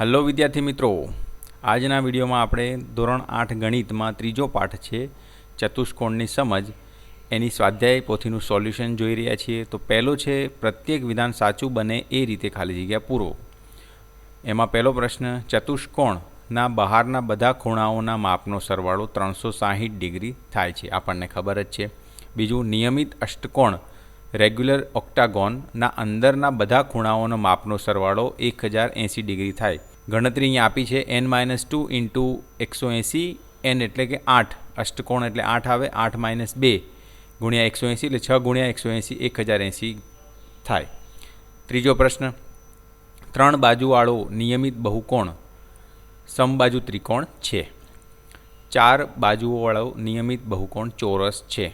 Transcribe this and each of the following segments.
Hello વિદ્યાર્થી મિત્રો, આજના વિડીયોમાં આપણે ધોરણ 8 ગણિતમાં ત્રીજો પાઠ છે ચતુષ્કોણની સમજ એની સ્વાધ્યાય પોથીનું સોલ્યુશન જોઈ રહ્યા છીએ। તો પહેલો છે પ્રત્યેક વિધાન સાચું બને એ રીતે ખાલી જગ્યા પૂરો। એમાં પહેલો પ્રશ્ન, ચતુષ્કોણના બહારના બધા ખૂણાઓના માપનો સરવાળો 360 ડિગ્રી થાય છે, આપણને ખબર જ છે। બીજું, નિયમિત અષ્ટકોણ રેગ્યુલર ઓક્ટાગોનના અંદરના બધા ખૂણાઓનો માપનો સરવાળો 1080 ડિગ્રી થાય। ગણતરી અહીંયા આપી છે n-2 ઇન્ટુ 180, n એટલે કે 8, અષ્ટકોણ એટલે 8 આવે, 8 - 2 ગુણ્યા 180 એટલે 6 ગુણ્યા 180 1080 થાય। ત્રીજો પ્રશ્ન, 3 બાજુવાળો નિયમિત બહુકોણ સમબાજુ ત્રિકોણ છે। 4 બાજુઓવાળો નિયમિત બહુકોણ ચોરસ છે।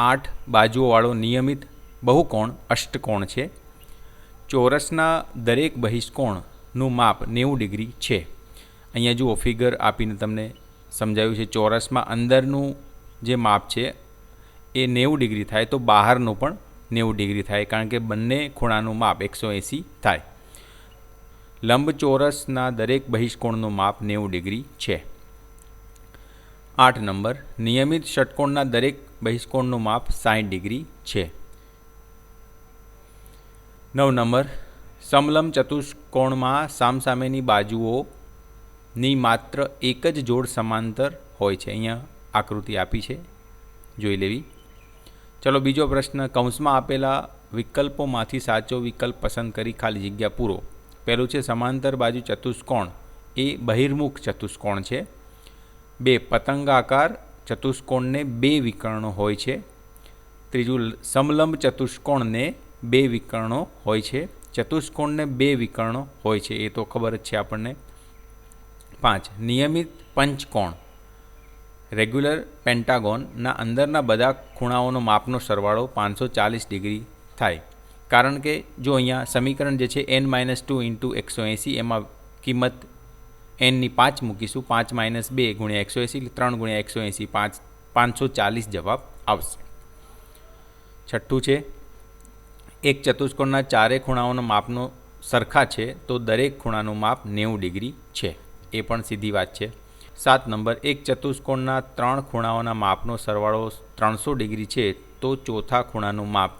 8 બાજુઓવાળો નિયમિત બહુકોણ અષ્ટકોણ છે। ચોરસના દરેક બહિષ્કોણનું માપ 90 ડિગ્રી છે। અહીંયા જુઓ, ફિગર આપીને તમને સમજાવ્યું છે। ચોરસમાં અંદરનું જે માપ છે એ 90 ડિગ્રી થાય, તો બહારનું પણ 90 ડિગ્રી થાય, કારણ કે બંને ખૂણાનું માપ 180 થાય। લંબચોરસના દરેક બહિષ્કોણનું માપ 90 ડિગ્રી છે। 8 નંબર, નિયમિત ષટકોણના દરેક બહિષ્કોણનું માપ 60 ડિગ્રી છે। 9 નંબર, સમલંબ ચતુષ્કોણમાં સામસામેની બાજુઓની માત્ર એક જ જોડ સમાંતર હોય છે। અહીંયા આકૃતિ આપી છે, જોઈ લેવી। ચલો બીજો પ્રશ્ન, કૌંસમાં આપેલા વિકલ્પોમાંથી સાચો વિકલ્પ પસંદ કરી ખાલી જગ્યા પૂરો। પહેલું છે સમાંતર બાજુ ચતુષ્કોણ એ બહિર્મુખ ચતુષ્કોણ છે। 2 પતંગાકાર ચતુષ્કોણને 2 વિકર્ણો હોય છે। ત્રીજું, સમલંબ ચતુષ્કોણને 2 વિકર્ણો હોય છે। ચતુષ્કોણને 2 વિકર્ણો હોય છે, એ તો ખબર જ છે આપણને। 5 નિયમિત પંચકોણ રેગ્યુલર પેન્ટાગોનના અંદરના બધા ખૂણાઓનો માપનો સરવાળો 540 ડિગ્રી થાય, કારણ કે જો અહીંયા સમીકરણ જે છે n-2 ઇન્ટુ 180, એમાં કિંમત nની 5 મૂકીશું, 5 - 2 ગુણ્યા 180 એટલે 3 ગુણ્યા 180, 540 જવાબ આવશે। છઠ્ઠું છે, એક ચતુષ્કોણના ચારે ખૂણાઓના માપનો સરખા છે, તો દરેક ખૂણાનું માપ 90 ડિગ્રી છે, એ પણ સીધી વાત છે। 7 નંબર, એક ચતુષ્કોણના 3 ખૂણાઓના માપનો સરવાળો 300 ડિગ્રી છે, તો ચોથા ખૂણાનું માપ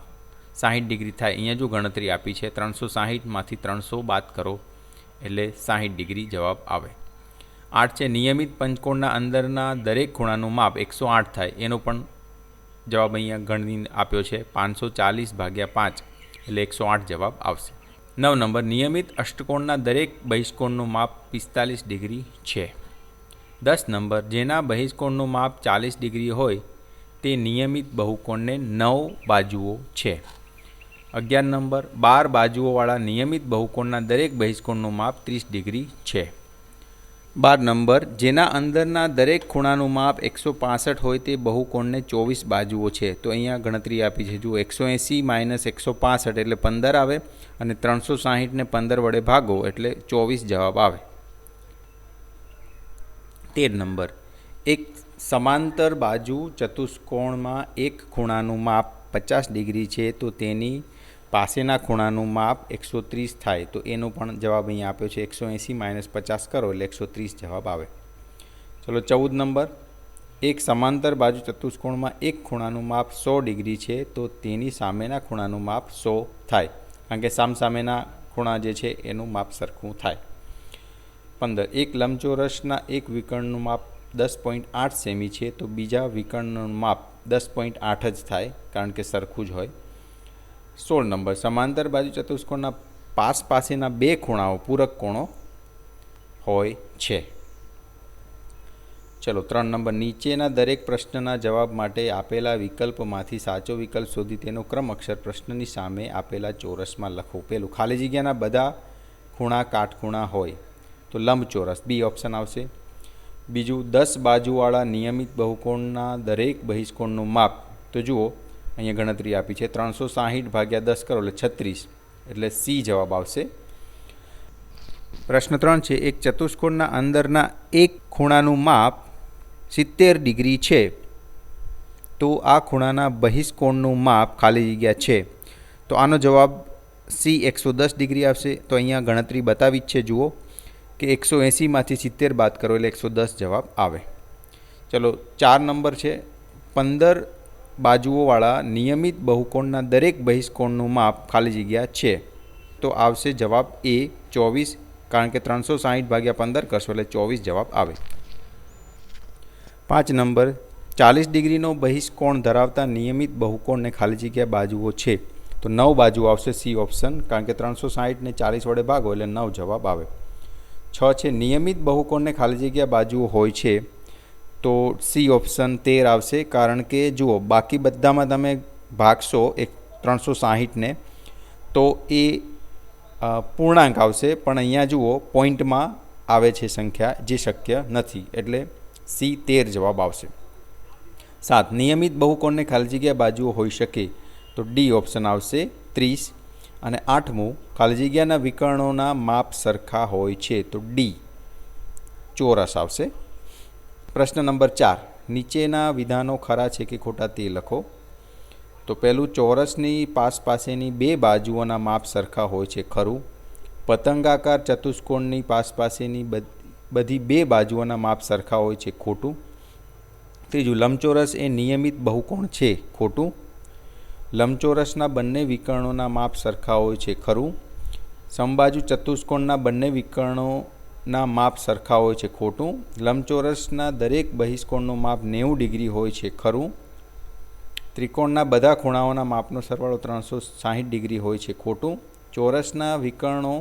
60 ડિગ્રી થાય। અહીંયા જો ગણતરી આપી છે 360માંથી 300 બાદ કરો એટલે 60 ડિગ્રી જવાબ આવે। 8 છે, નિયમિત પંચકોણના અંદરના દરેક ખૂણાનું માપ 108 થાય, એનો પણ જવાબ અહીંયા ગણની આપ્યો છે 540/5 એટલે 108 જવાબ આવશે। 9 નંબર, નિયમિત અષ્ટકોણના દરેક બહિષ્કોણનું માપ 45 ડિગ્રી છે। 10 નંબર, જેના બહિષ્કોણનું માપ 40 ડિગ્રી હોય તે નિયમિત બહુકોણને 9 બાજુઓ છે। 11 નંબર, 12 બાજુઓવાળા નિયમિત બહુકોણના દરેક બહિષ્કોણનું માપ 30 ડિગ્રી છે। 12 નંબર, જેના અંદરના દરેક ખૂણાનું માપ 165 હોય તે બહુકોણને 24 બાજુઓ છે। તો અહીંયા ગણતરી આપી છે, જુઓ, 180 - 165 એટલે 15 આવે, અને 360ને 15 વડે ભાગો એટલે 24 જવાબ આવે। 13 નંબર, એક સમાંતર બાજુ ચતુષ્કોણમાં એક ખૂણાનું માપ 50 ડિગ્રી છે, તો તેની પાસેના ખૂણાનું માપ 130 થાય, તો એનો પણ જવાબ અહીંયા આપ્યો છે 180 - 50 કરો એટલે 130 જવાબ આવે। ચલો 14 નંબર, એક સમાંતર બાજુ ચતુષ્કોણમાં એક ખૂણાનું માપ 100 ડિગ્રી છે, તો તેની સામેના ખૂણાનું માપ 100 થાય, કારણ કે સામસામેના ખૂણા જે છે એનું માપ સરખું થાય। 15 એક લંબચોરસના એક વિકર્ણનું માપ 10.8 સેમી છે, તો બીજા વિકર્ણનું માપ 10.8 જ થાય, કારણ કે સરખું જ હોય। 16 નંબર, સમાંતર બાજુ ચતુષ્કોણના પાસેના 2 ખૂણાઓ પૂરક કોણો હોય છે। ચલો 3 નંબર, નીચેના દરેક પ્રશ્નના જવાબ માટે આપેલા વિકલ્પમાંથી સાચો વિકલ્પ શોધી તેનો ક્રમ અક્ષર પ્રશ્નની સામે આપેલા ચોરસમાં લખો। પેલું, ખાલી જગ્યાના બધા ખૂણા કાટખૂણા હોય, તો લંબચોરસ, બી ઓપ્શન આવશે। બીજું, 10 બાજુવાળા નિયમિત બહુકોણના દરેક બહિષ્કોણનું માપ, તો જુઓ અહીંયા ગણતરી આપી છે 360/10 કરો એટલે 36 એટલે સી જવાબ આવશે। પ્રશ્ન 3 છે, એક ચતુષ્કોણના અંદરના એક ખૂણાનું માપ 70 ડિગ્રી છે, તો આ ખૂણાના બહિષ્કોણનું માપ ખાલી જગ્યા છે, તો આનો જવાબ સી 110 ડિગ્રી આવશે। તો અહીંયા ગણતરી બતાવી જ છે, જુઓ કે 180માંથી 70 બાદ કરો એટલે 110 જવાબ આવે. ચલો 4 નંબર છે, 15 બાજુઓવાળા નિયમિત બહુકોણના દરેક બહિષ્કોણનું માપ ખાલી જગ્યા છે, તો આવશે જવાબ એ 24, કારણ કે 360 ભાગ્યા 15 કરશો એટલે 24 જવાબ આવે. 5 નંબર, 40 ડિગ્રીનો બહિષ્કોણ ધરાવતા નિયમિત બહુકોણને ખાલી જગ્યા બાજુઓ છે, તો 9 બાજુ આવશે સી ઓપ્શન, કારણ કે 360 ને 40 વડે ભાગો એટલે 9 જવાબ આવે. 6 છે, નિયમિત બહુકોણને ખાલી જગ્યા બાજુઓ હોય છે, તો સી ઓપ્શન 13 આવશે, કારણ કે જુઓ બાકી બધામાં તમે ભાગશો 360ને તો એ પૂર્ણાંક આવશે, પણ અહીંયા જુઓ પોઈન્ટમાં આવે છે સંખ્યા, જે શક્ય નથી, એટલે સી 13 જવાબ આવશે. 7, નિયમિત બહુકોણને ખાલી જગ્યા બાજુઓ હોઈ શકે, તો ડી ઓપ્શન આવશે 30. અને 8મું, ખાલી જગ્યાના વિકર્ણોના માપ સરખા હોય છે, તો ડી ચોરસ આવશે. પ્રશ્ન નંબર 4, નીચેના વિધાનો ખરા છે કે ખોટા તે લખો. તો પહેલું, ચોરસની પાસેની બે બાજુઓના માપ સરખા હોય છે, ખરું. પતંગાકાર ચતુષ્કોણની પાસેની બધી બે બાજુઓના માપ સરખા હોય છે, ખોટું. ત્રીજું, લંબચોરસ એ નિયમિત બહુકોણ છે, ખોટું. લંબચોરસના બંને વિકર્ણોના માપ સરખા હોય છે, ખરું. સમબાજુ ચતુષ્કોણના બંને વિકર્ણોના માપ સરખા હોય છે, ખોટું. લંબચોરસના દરેક બહિષ્કોણનું માપ 90 ડિગ્રી હોય છે, ખરું. ત્રિકોણના બધા ખૂણાઓના માપનો સરવાળો 360 ડિગ્રી હોય છે, ખોટું. ચોરસના વિકર્ણો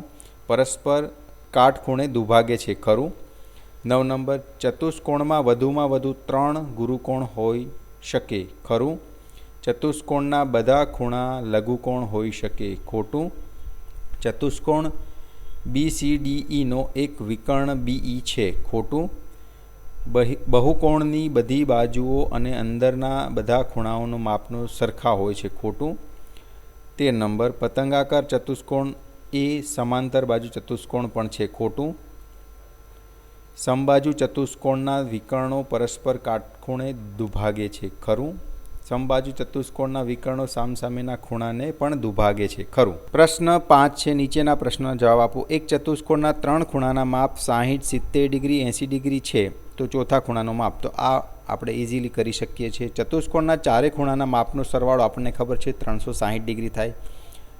પરસ્પર કાટખૂણે દુભાગે છે, ખરું. 9 નંબર, ચતુષ્કોણમાં વધુ 3 ગુરુકોણ હોઈ શકે, ખરું. ચતુષ્કોણના બધા ખૂણા લઘુકોણ હોઈ શકે, ખોટું. ચતુષ્કોણ BCDEનો એક વિકર્ણ BE છે, ખોટું. બહુકોણની બધી બાજુઓ અને અંદરના બધા ખૂણાઓનું માપનું સરખા હોય છે, ખોટું. 13 નંબર, પતંગાકાર ચતુષ્કોણ એ સમાંતર બાજુ ચતુષ્કોણ પણ છે, ખોટું. સમબાજુ ચતુષ્કોણના વિકર્ણો પરસ્પર કાટખૂણે દુભાગે છે, ખરું. સમબાજુ ચતુષ્કોણના વિકર્ણો સામસામેના ખૂણાને પણ દુભાગે છે, ખરું. પ્રશ્ન 5 છે, નીચેના પ્રશ્નનો જવાબ આપો. એક ચતુષ્કોણના 3 ખૂણાના માપ 60, 70 ડિગ્રી, 80 ડિગ્રી છે, તો ચોથા ખૂણાનો માપ, તો આ આપણે ઇઝીલી કરી શકીએ છીએ. ચતુષ્કોણના ચારે ખૂણાના માપનો સરવાળો આપણને ખબર છે 360 ડિગ્રી થાય.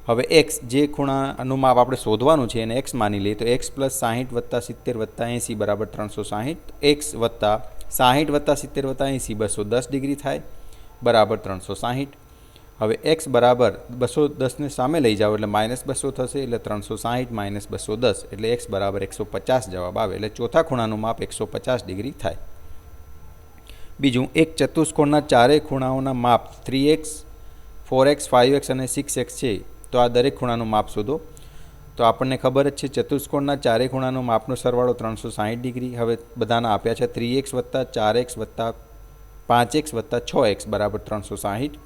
હવે એક્સ, જે ખૂણાનું માપ આપણે શોધવાનું છે એને એક્સ માની લઈએ, તો એક્સ પ્લસ 60 વત્તા 70 વત્તા 80 બરાબર 360. એક્સ વત્તા 60 વત્તા 70 વત્તા 80 210 ડિગ્રી થાય, બરાબર 360. હવે એક્સ બરાબર 210ને સામે લઈ જાઓ એટલે -200 થશે, એટલે 360 - 210 એટલે એક્સ બરાબર 150 જવાબ આવે, એટલે ચોથા ખૂણાનું માપ 150 ડિગ્રી થાય. બીજું, એક ચતુષ્કોણના ચારેય ખૂણાઓના માપ 3x, 4x, 5x અને 6x છે, તો આ દરેક ખૂણાનું માપ શોધો. તો આપણને ખબર જ છે ચતુષ્કોણના ચારેય ખૂણાનો માપનો સરવાળો 360 ડિગ્રી. હવે બધાના આપ્યા છે 3x વત્તા 4x વત્તા 5x વત્તા 6x બરાબર 360.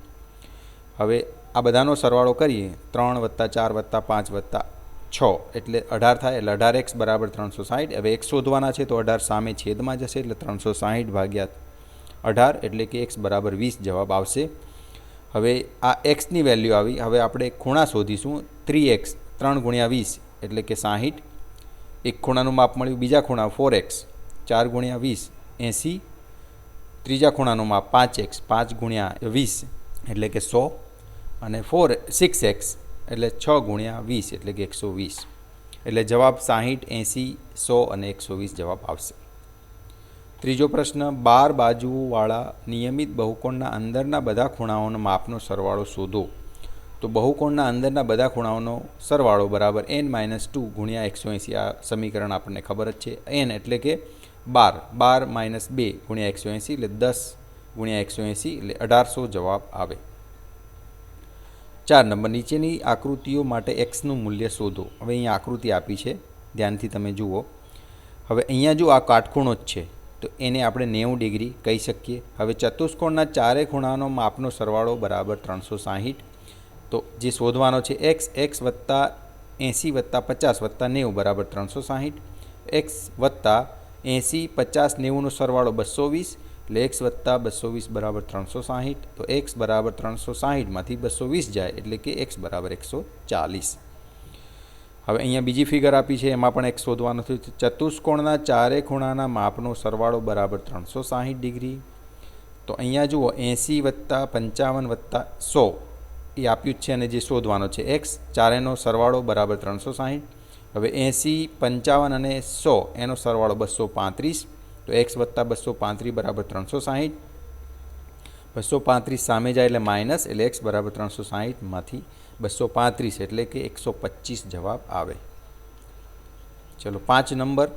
હવે આ બધાનો સરવાળો કરીએ, 3 વત્તા 4 વત્તા 5 વત્તા 6 એટલે 18 થાય, એટલે 18x બરાબર 360. હવે x શોધવાના છે, તો 18 સામે છેદમાં જશે, એટલે 360 ભાગ્યા 18 એટલે કે x બરાબર 20 જવાબ આવશે. હવે આ એક્સની વેલ્યુ આવી. હવે આપણે ખૂણા શોધીશું. 3x 3 ગુણ્યા 20 એટલે કે 60. એક ખૂણાનું માપ મળ્યું. બીજા ખૂણા 4x 4 ગુણ્યા 20 80. ત્રીજા ખૂણાનું માપ 5x 5 ગુણ્યા 20 એટલે કે 100. અને 6x એટલે 6 ગુણ્યા 20 એટલે કે 120. એટલે જવાબ 60, 80, 100 અને 120 જવાબ આવશે. ત્રીજો પ્રશ્ન, 12 બાજુવાળા નિયમિત બહુકોણના અંદરના બધા ખૂણાઓનો માપનો સરવાળો શોધો. તો બહુકોણના અંદરના બધા ખૂણાઓનો સરવાળો બરાબર n-2 ગુણ્યા 180. આ સમીકરણ આપણને ખબર જ છે. n એટલે કે 12 -2 ગુણ્યા 180 એટલે 10 ગુણ્યા 180 એટલે 1800 જવાબ આવે. 4 નંબર, નીચેની આકૃતિઓ માટે xનું મૂલ્ય શોધો. હવે અહીંયા આકૃતિ આપી છે, ધ્યાનથી તમે જુઓ. હવે અહીંયા જો આ કાટખૂણો જ છે, તો એને આપણે 90 ડિગ્રી કહી શકીએ. હવે ચતુષ્કોણના ચારે ખૂણાનો માપનો સરવાળો બરાબર 360. તો જે શોધવાનો છે x વત્તા 80 વત્તા 50 વત્તા 90 બરાબર 360. x વત્તા 80 50 90નો સરવાળો 220, એટલે x વત્તા 220 બરાબર 360. તો x બરાબર 360માંથી 220 જાય એટલે કે x બરાબર 140. હવે અહીંયા બીજી ફિગર આપી છે, એમાં પણ એક શોધવાનું છે. ચતુષ્કોણના ચારે ખૂણાના માપનો સરવાળો બરાબર 360 ડિગ્રી. તો અહીંયા જુઓ 80 વત્તા 55 વત્તા 100 એ આપ્યું જ છે અને જે શોધવાનો છે એક્સ, ચારેનો સરવાળો બરાબર 360. હવે 80, 55 અને 100 એનો સરવાળો 235. તો એક્સ વત્તા 235 બરાબર 360. 235 સામે જાય એટલે માઇનસ, એટલે એક્સ બરાબર 360માંથી 235 એટલે કે 125 જવાબ આવે. ચલો 5 નંબર.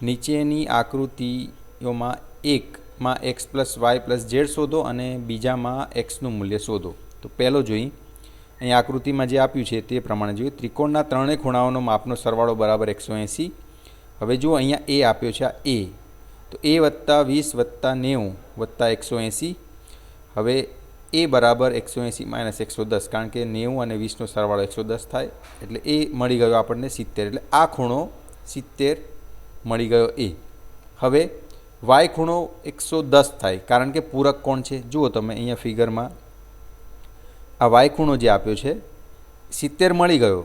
નીચેની આકૃતિઓમાં એકમાં x plus y plus z શોધો અને બીજામાં એક્સનું મૂલ્ય શોધો. તો પહેલો જોઈએ, અહીં આકૃતિમાં જે આપ્યું છે તે પ્રમાણે જોઈએ. ત્રિકોણના ત્રણેય ખૂણાઓનો માપનો સરવાળો બરાબર 180. હવે જુઓ અહીંયા એ આપ્યો છે, આ એ. તો એ વત્તા 20 વત્તા 90 વત્તા 180. હવે એ બરાબર 180 માઇનસ 110, કારણ કે 90 અને 20નો સરવાળો 110 થાય, એટલે એ મળી ગયો આપણને 70. એટલે આ ખૂણો 70 મળી ગયો એ. હવે વાય ખૂણો 110 થાય, કારણ કે પૂરક કોણ છે. જુઓ તમે અહીંયા ફિગરમાં આ વાય ખૂણો જે આપ્યો છે 70 મળી ગયો,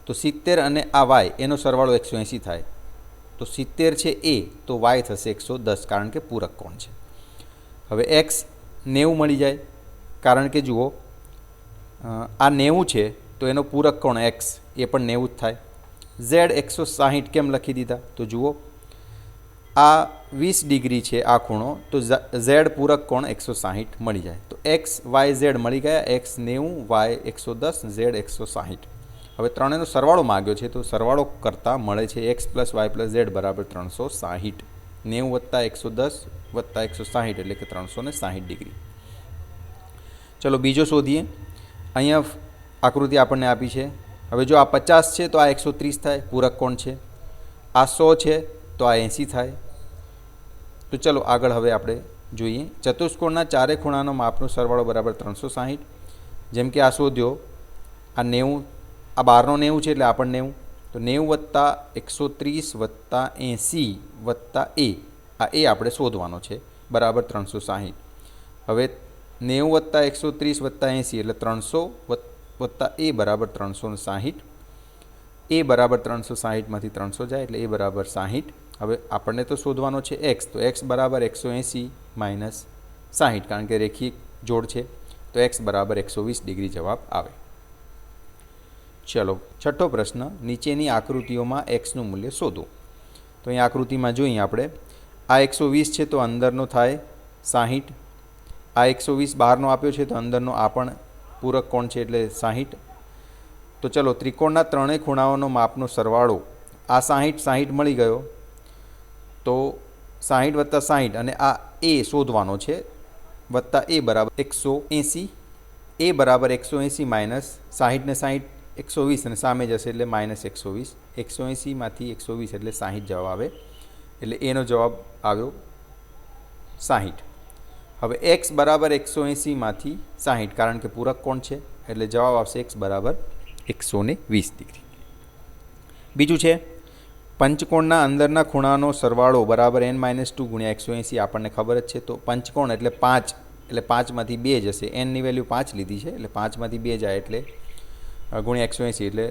તો 70 અને આ વાય એનો સરવાળો 180 થાય. તો 70 છે એ, તો વાય થશે 110, કારણ કે પૂરક કોણ છે. હવે એક્સ 90 મળી જાય, કારણ કે જુઓ આ 90 છે તો એનો પૂરક કોણ એક્સ એ પણ 90 જ થાય. ઝેડ 160 કેમ લખી દીધા? તો જુઓ આ 20 ડિગ્રી છે આ ખૂણો, તો ઝેડ પૂરક કોણ 160 મળી જાય. તો એક્સ વાય ઝેડ મળી ગયા. X 90, y 110, z 160. હવે ત્રણેયનો સરવાળો માગ્યો છે, તો સરવાળો કરતાં મળે છે x plus y plus z બરાબર 360. 90 વત્તા 110 વત્તા 160 એટલે કે 360 ડિગ્રી. ચલો બીજો શોધીએ. અહીંયા આકૃતિ આપણને આપી છે. હવે જો આ 50 છે તો આ 130 થાય, પૂરક કોણ છે. આ 100 છે તો આ 80 થાય. તો ચલો આગળ હવે આપણે જોઈએ. ચતુષ્કોણના ચારે ખૂણાનો માપનો સરવાળો બરાબર 360. જેમ કે આ શોધ્યો, આ 90, આ બહારનો 90 છે એટલે આ પણ 90. તો 90 વત્તા 130 વત્તા 80 વત્તા એ, આ એ આપણે શોધવાનો છે, બરાબર 360. હવે 90 વત્તા 130 વત્તા 80 એટલે 300 વત્તા એ બરાબર 360. એ બરાબર 360માંથી 300 જાય એટલે એ બરાબર 60. હવે આપણને તો શોધવાનો છે એક્સ, તો એક્સ બરાબર 180 માઇનસ 60, કારણ કે રેખીય જોડ છે. તો એક્સ બરાબર 120 ડિગ્રી જવાબ આવે. ચલો છઠ્ઠો પ્રશ્ન. નીચેની આકૃતિઓમાં એક્સનું મૂલ્ય શોધો. તો અહીં આકૃતિમાં જોઈએ આપણે, આ 120 છે તો અંદરનો થાય 60. આ 120 બહારનો આપ્યો છે તો અંદરનો આ પણ પૂરક કોણ છે એટલે 60. તો ચલો ત્રિકોણના ત્રણેય ખૂણાઓનો માપનો સરવાળો, આ 60 મળી ગયો, તો 60 વત્તા 60 અને આ એ શોધવાનો છે, વત્તા એ બરાબર 180. એ બરાબર 180 માઇનસ 60 ને 60 120 અને સામે જશે એટલે માઇનસ 120. 180માંથી 120 એટલે 60 જવાબ આવે, એટલે એનો જવાબ આવ્યો 60. હવે એક્સ બરાબર 180માંથી 60, કારણ કે પૂરક કોણ છે એટલે જવાબ આવશે એક્સ બરાબર 120 ડિગ્રી. બીજું છે પંચકોણના અંદરના ખૂણાનો સરવાળો બરાબર n-2 ગુણ્યા 180. આપણને ખબર જ છે. તો પંચકોણ એટલે 5, એટલે 5માંથી 2 જશે. nની વેલ્યુ 5 લીધી છે એટલે 5માંથી 2 જાય એટલે ગુણ્યા 180 એટલે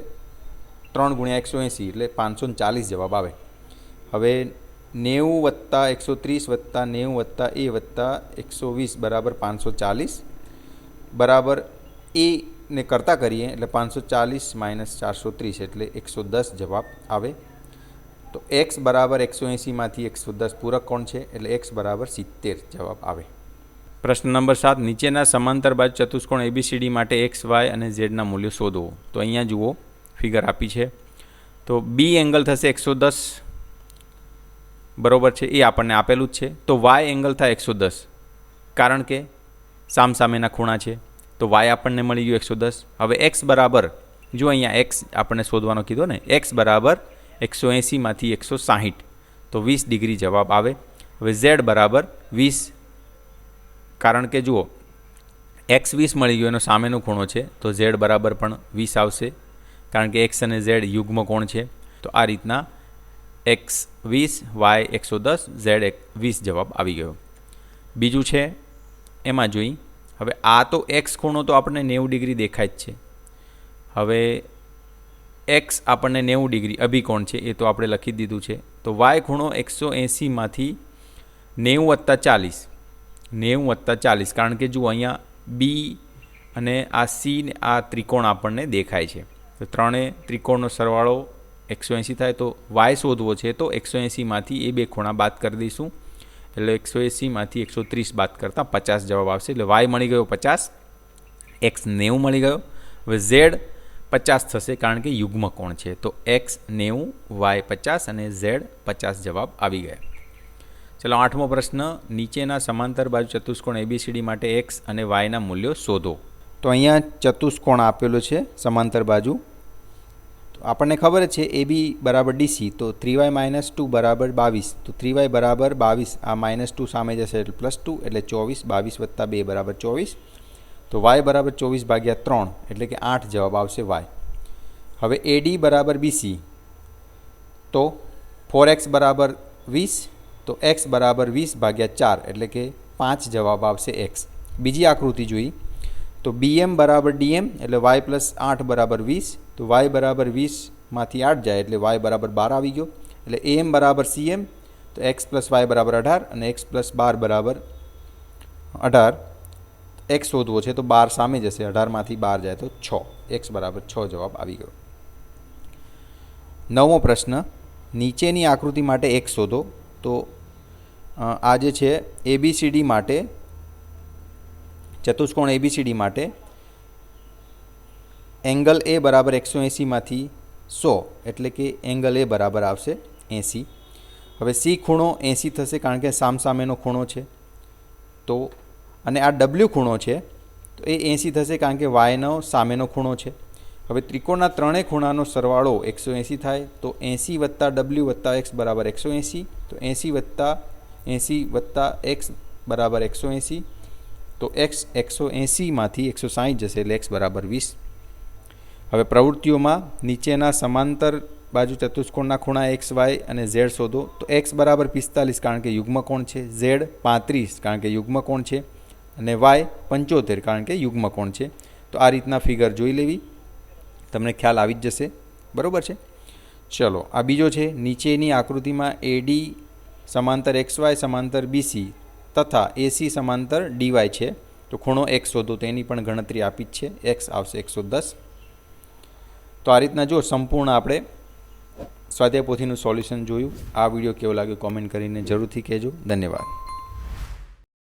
3 ગુણ્યા 180 એટલે 540 જવાબ આવે. હવે 90 વત્તા 130 વત્તા 90 વત્તા એ વત્તા 120 બરાબર 540 બરાબર એ ને કરતાં કરીએ એટલે 540 માઇનસ 430 એટલે 110 જવાબ આવે. તો એક્સ બરાબર 180માંથી 110 પૂરક કોણ છે એટલે એક્સ બરાબર 70 જવાબ આવે. પ્રશ્ન નંબર 7. નીચેના સમાંતર બાજુ ચતુષ્કોણ ABCD માટે એક્સ, વાય અને ઝેડના મૂલ્યો શોધો. તો અહીંયા જુઓ ફિગર આપી છે. તો બી એંગલ થશે 110 બરાબર છે, એ આપણને આપેલું જ છે. તો વાય એંગલ થાય 110, કારણ કે સામસામેના ખૂણા છે. તો વાય આપણને મળી ગયું 110. હવે એક્સ બરાબર, જો અહીંયા એક્સ આપણને શોધવાનો કીધો ને, એક્સ બરાબર 180માંથી 160, તો 20 ડિગ્રી જવાબ આવે. હવે ઝેડ બરાબર 20, કારણ કે જુઓ એક્સ 20 મળી ગયો, એનો સામેનો ખૂણો છે, તો ઝેડ બરાબર પણ 20 આવશે, કારણ કે એક્સ અને ઝેડ યુગ્મ કોણ છે. તો આ રીતના એક્સ 20, વાય 110, ઝેડ 20 જવાબ આવી ગયો. બીજું છે એમાં જોઈ, હવે આ તો એક્સ ખૂણો તો આપણને 90 ડિગ્રી દેખાય જ છે. હવે એક્સ આપણને 90 ડિગ્રી અભિકોણ છે, એ તો આપણે લખી દીધું છે. તો વાય ખૂણો 180માંથી 90 + 40, 90 + 40, કારણ કે જુઓ અહીંયા બી અને આ સી ને આ ત્રિકોણ આપણને દેખાય છે. તો ત્રણેય ત્રિકોણનો સરવાળો 180 થાય. તો વાય શોધવો છે તો 180માંથી એ બે ખૂણા બાદ કરી દઈશું, એટલે 180માંથી 130 બાદ કરતાં 50 જવાબ આવશે. એટલે વાય મળી ગયો 50, એક્સ 90 મળી ગયો. હવે ઝેડ 50 થશે કારણ કે યુગ્મ કોણ છે. તો એક્સ 90, વાય 50 અને ઝેડ 50 જવાબ આવી ગયા. ચલો 8મો પ્રશ્ન, નીચેના સમાંતર બાજુ ચતુષ્કોણ ABCD માટે એક્સ અને વાયના મૂલ્યો શોધો. તો અહીંયા ચતુષ્કોણ આપેલો છે સમાંતર બાજુ. તો આપણને ખબર છે AB બરાબર DC, તો 3y - 2 બરાબર 22. તો 3y બરાબર 22, આ -2 સામે જશે એટલે +2, એટલે 24, 22 + 2 બરાબર 24. તો y બરાબર 24/3, એટલે કે 8 જવાબ આવશે વાય. હવે AD બરાબર BC, તો 4x બરાબર 20, તો x બરાબર 20/4, એટલે કે 5 જવાબ આવશે x. બીજી આકૃતિ જોઈ તો BM બરાબર DM, એટલે y + 8 બરાબર 20. તો y બરાબર 20માંથી 8 જાય એટલે y બરાબર 12 આવી ગયો. એટલે AM બરાબર CM, તો x + y બરાબર 18 અને x + 12 બરાબર 18. x શોધવો છે તો 12 સામે જશે, 18માંથી 12 જાય તો 6, x બરાબર 6 જવાબ આવી ગયો. 9મો પ્રશ્ન, નીચેની આકૃતિ માટે x શોધો. તો આ જે છે ABCD માટે, ચતુષ્કોણ ABCD માટે એંગલ A બરાબર 180માંથી 100, એટલે કે એંગલ A બરાબર આવશે 80. હવે C ખૂણો 80 થશે કારણ કે સામસામેનો ખૂણો છે. તો અને આ W ખૂણો છે તો એ 80 થશે કારણ કે વાયનો સામેનો ખૂણો છે. હવે ત્રિકોણના ત્રણેય ખૂણાનો સરવાળો 180 થાય. તો 80 + W + x બરાબર 180. તો 80 + x બરાબર 180. તો x 180માંથી 160 જશે એટલે x બરાબર 20. હવે પ્રવૃત્તિઓમાં નીચેના સમાંતર બાજુ ચતુષ્કોણના ખૂણા x, y અને z શોધો. તો x બરાબર 45 કારણ કે યુગ્મ કોણ છે, z 35 કારણ કે યુગ્મ કોણ છે અને y 75 કારણ કે યુગ્મ કોણ છે. તો આ રીતના ફિગર જોઈ લેવી, તમને ખ્યાલ આવી જ જશે. બરાબર છે. ચલો આ બીજો છે, નીચેની આકૃતિમાં AD સમાંતર XY સમાંતર BC તથા AC સમાંતર DY છે. તો ખૂણો x શોધો, તો એની પણ ગણતરી આપી જ છે, x આવશે 110. તો આ રીતના જો સંપૂર્ણ આપણે સ્વાધ્યાય પોથીનું સોલ્યુશન જોયું. આ વિડીયો કેવો લાગ્યો કોમેન્ટ કરીને જરૂરથી કહેજો. ધન્યવાદ.